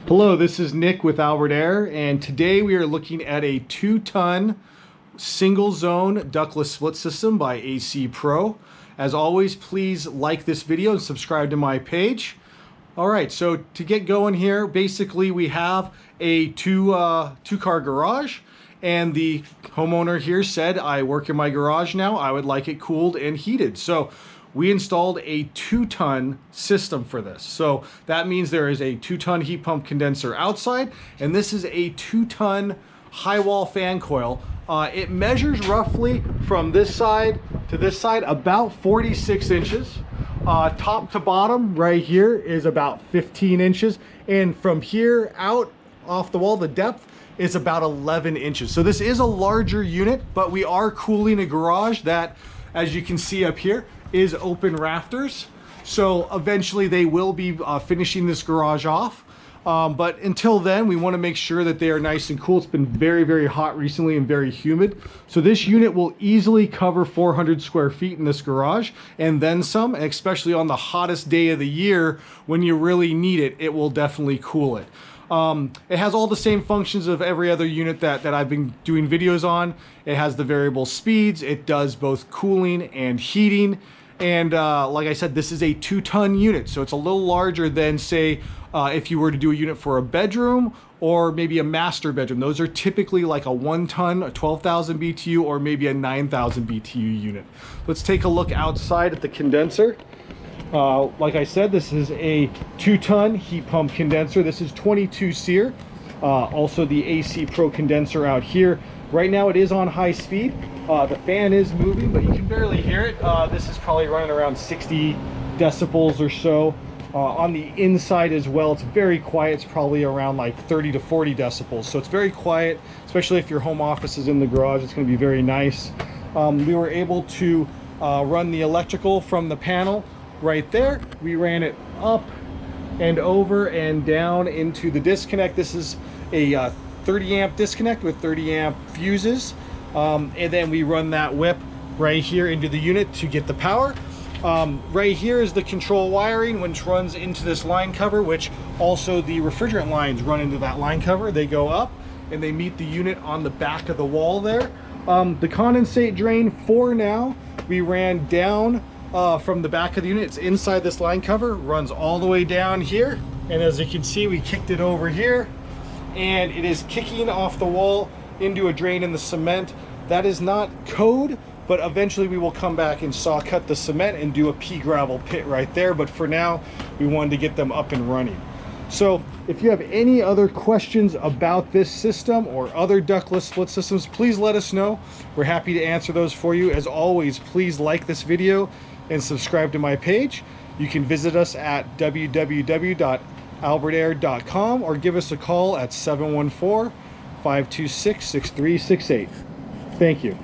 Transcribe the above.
Hello, this is Nick with Albert Air, and today we are looking at a 2-ton single zone ductless split system by ACPRO. As always, please like this video and subscribe to my page. All right, so to get going here, basically we have a two-car garage, and the homeowner here said, I work in my garage now, I would like it cooled and heated. So we installed a 2-ton system for this. So that means there is a 2-ton heat pump condenser outside, and this is a 2-ton high wall fan coil. It measures roughly from this side to this side about 46 inches. Top to bottom right here is about 15 inches. And from here out off the wall, the depth is about 11 inches. So this is a larger unit, but we are cooling a garage that, as you can see up here, is open rafters. So eventually they will be finishing this garage off. But until then, we want to make sure that they are nice and cool. It's been very, very hot recently and very humid. So this unit will easily cover 400 square feet in this garage and then some, especially on the hottest day of the year when you really need it, it will definitely cool it. It has all the same functions of every other unit that I've been doing videos on. It has the variable speeds. It does both cooling and heating. And like I said, this is a 2-ton unit, so it's a little larger than, say, if you were to do a unit for a bedroom or maybe a master bedroom. Those are typically like a 1-ton, a 12,000 BTU, or maybe a 9,000 BTU unit. Let's take a look outside at the condenser. Like I said, this is a 2-ton heat pump condenser. This is 22 SEER. Also the ACPRO condenser out here. Right now it is on high speed. The fan is moving, but you can barely hear it. This is probably running around 60 decibels or so. On the inside as well, it's very quiet. It's probably around like 30 to 40 decibels. So it's very quiet, especially if your home office is in the garage. It's going to be very nice. We were able to run the electrical from the panel right there. We ran it up and over and down into the disconnect. This is a 30 amp disconnect with 30 amp fuses. And then we run that whip right here into the unit to get the power. Right here is the control wiring, which runs into this line cover, which also the refrigerant lines run into that line cover. They go up and they meet the unit on the back of the wall there. The condensate drain for now, we ran down from the back of the unit. It's inside this line cover, runs all the way down here. And as you can see, we kicked it over here and it is kicking off the wall into a drain in the cement. That is not code, but eventually we will come back and saw cut the cement and do a pea gravel pit right there. But for now, we wanted to get them up and running. So if you have any other questions about this system or other ductless split systems, please let us know. We're happy to answer those for you. As always, please like this video and subscribe to my page. You can visit us at www.albertair.com or give us a call at 714-526-6368. Thank you.